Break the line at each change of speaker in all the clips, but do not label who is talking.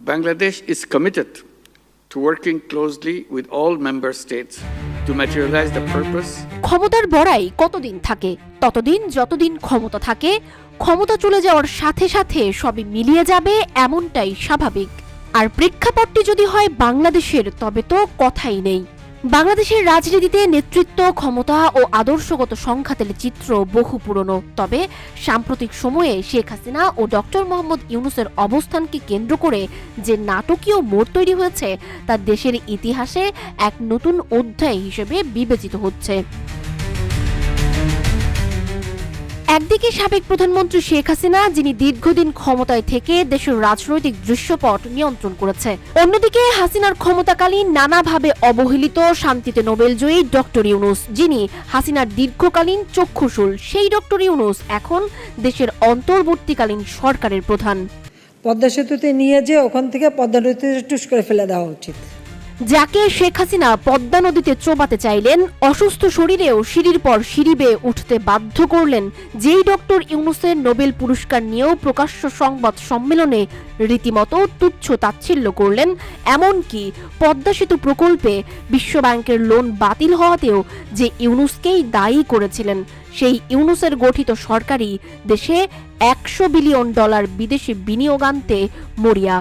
Bangladesh is committed to working closely with all member states to materialize the purpose.
ক্ষমতার বড়াই কতদিন থাকে? ততদিন যতদিন ক্ষমতা থাকে। ক্ষমতা চলে যাওয়ার সাথে সাথে সবই মিলিয়ে যাবে, এমনটাই স্বাভাবিক। আর প্রেক্ষাপটটি যদি হয় বাংলাদেশের, তবে তো কথাই নেই। বাংলাদেশের রাজনীতিতে নেতৃত্ব, ক্ষমতা ও আদর্শগত সংঘাতের চিত্র বহু পুরনো। তবে সাম্প্রতিক সময়ে শেখ হাসিনা ও ডক্টর মোহাম্মদ ইউনূসের অবস্থানকে কেন্দ্র করে যে নাটকীয় মোড় তৈরি হয়েছে, তা দেশের ইতিহাসে এক নতুন অধ্যায় হিসেবে বিবেচিত হচ্ছে। একদিকে সাবেক প্রধানমন্ত্রী শেখ হাসিনা, যিনি দীর্ঘদিন ক্ষমতায় থেকে দেশের রাজনৈতিক দৃশ্যপট নিয়ন্ত্রণ করেছে। অন্যদিকে হাসিনার ক্ষমতাকালীন নানাভাবে অবহেলিত শান্তিতে নোবেলজয়ী ডক্টর ইউনূস, যিনি হাসিনার দীর্ঘকালীন চক্ষুশূল। সেই ডক্টর ইউনূস এখন দেশের অন্তর্বর্তীকালীন সরকারের প্রধান।
পদ্মা সেতুতে নিয়ে যে ওখান থেকে পদ্মা নদীতে টুস করে ফেলে দেওয়া উচিত।
যাকে শেখ হাসিনা পদ্মা নদীতে চোবাতে চাইলেন, অসুস্থ শরীরেও সিঁড়ির পর সিঁড়ি বেয়ে উঠতে বাধ্য করলেন, যেই ডক্টর ইউনূসের নোবেল পুরস্কার নিয়েও প্রকাশ্য সংবাদ সম্মেলনে রীতিমতো তুচ্ছ তাচ্ছিল্য করলেন। এমনকি পদ্মা সেতু প্রকল্পে বিশ্বব্যাংকের লোন বাতিল হওয়াতেও যে ইউনূসকেই দায়ী করেছিলেন, সেই ইউনূসের গঠিত সরকারই দেশে $100 বিলিয়ন বিদেশি বিনিয়োগ আনতে মরিয়া।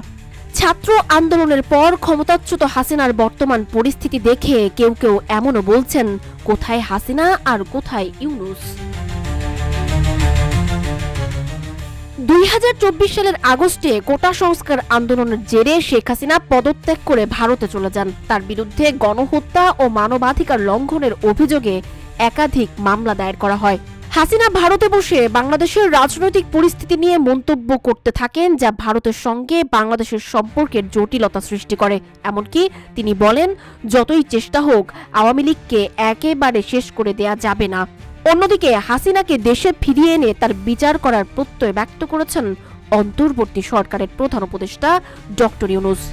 ছাত্র আন্দোলনের পর ক্ষমতাচ্যুত হাসিনার বর্তমান পরিস্থিতি দেখে কেউ কেউ এমনও বলছেন, কোথায় হাসিনা আর কোথায় ইউনূস। 2024 সালের আগস্টে কোটা সংস্কার আন্দোলনের জেরে শেখ হাসিনা পদত্যাগ করে ভারতে চলে যান। তার বিরুদ্ধে গণহত্যা ও মানবাধিকার লঙ্ঘনের অভিযোগে একাধিক মামলা দায়ের করা হয়। হাসিনা ভারতে বসে বাংলাদেশের রাজনৈতিক পরিস্থিতি নিয়ে মন্তব্য করতে থাকেন, যা ভারতের সঙ্গে বাংলাদেশের সম্পর্কের জটিলতা সৃষ্টি করে। এমনকি তিনি বলেন, যতই চেষ্টা হোক আওয়ামী লীগকে একেবারে শেষ করে দেয়া যাবে না। অন্যদিকে হাসিনাকে দেশে ফিরিয়ে এনে তার বিচার করার প্রত্যয় ব্যক্ত করেছেন অন্তর্বর্তী সরকারের প্রধান উপদেষ্টা ডক্টর ইউনূস।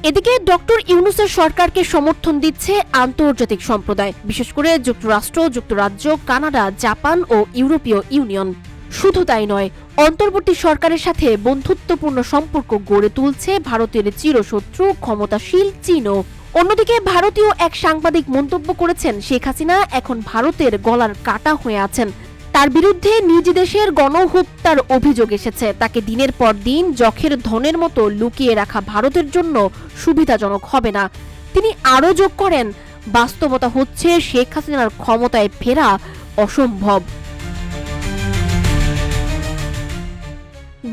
এদিকে ডক্টর ইউনূসের সরকারকে সমর্থন দিচ্ছে আন্তর্জাতিক সম্প্রদায়, বিশেষ করে যুক্তরাষ্ট্র, যুক্তরাজ্য, কানাডা, জাপান ও ইউরোপীয় ইউনিয়ন। শুধু তাই নয়, অন্তর্বর্তী সরকারের সাথে বন্ধুত্বপূর্ণ সম্পর্ক গড়ে তুলছে ভারতের চিরশত্রু ক্ষমতাশীল চীনও। অন্যদিকে ভারতীয় এক সাংবাদিক মন্তব্য করেছেন, শেখ হাসিনা এখন ভারতের গলার কাটা হয়ে আছেন। তার বিরুদ্ধে নিজ দেশের গণহত্যার অভিযোগ এসেছে। তাকে দিনের পর দিন যখের ধনের মতো লুকিয়ে রাখা ভারতের জন্য সুবিধাজনক হবে না। তিনি আরও যোগ করেন, বাস্তবতা হচ্ছে শেখ হাসিনার ক্ষমতায় ফেরা অসম্ভব।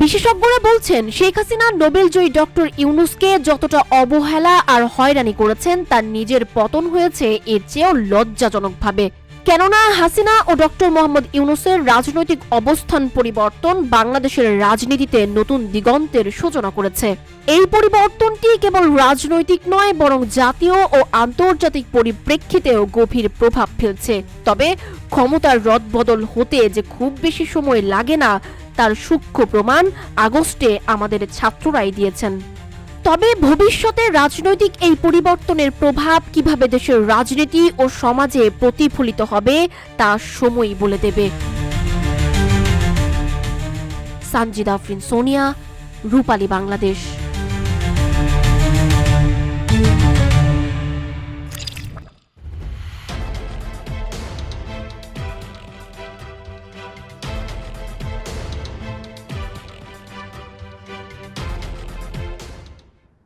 বিশেষজ্ঞরা বলছেন, শেখ হাসিনা নোবেলজয়ী ডক্টর ইউনূসকে যতটা অবহেলা আর হয়রানি করেছেন, তার নিজের পতন হয়েছে এর চেয়েও লজ্জাজনকভাবে। কেননা হাসিনা ও ডক্টর মোহাম্মদ ইউনূসের রাজনৈতিক অবস্থান পরিবর্তন বাংলাদেশের রাজনীতিতে নতুন দিগন্তের সূচনা করেছে। এই পরিবর্তনটি কেবল রাজনৈতিক নয়, বরং জাতীয় ও আন্তর্জাতিক পরিপ্রেক্ষিতেও গভীর প্রভাব ফেলছে। তবে ক্ষমতার রদবদল হতে যে খুব বেশি সময় লাগে না, তার সূক্ষ্ম প্রমাণ আগস্টে আমাদের ছাত্ররাই দিয়েছেন। তবে ভবিষ্যতে রাজনৈতিক এই পরিবর্তনের প্রভাব কিভাবে দেশের রাজনীতি ও সমাজে প্রতিফলিত হবে, তা সময়ই বলে দেবে। সানজিদা আফরিন সোনিয়া, রূপালী বাংলাদেশ।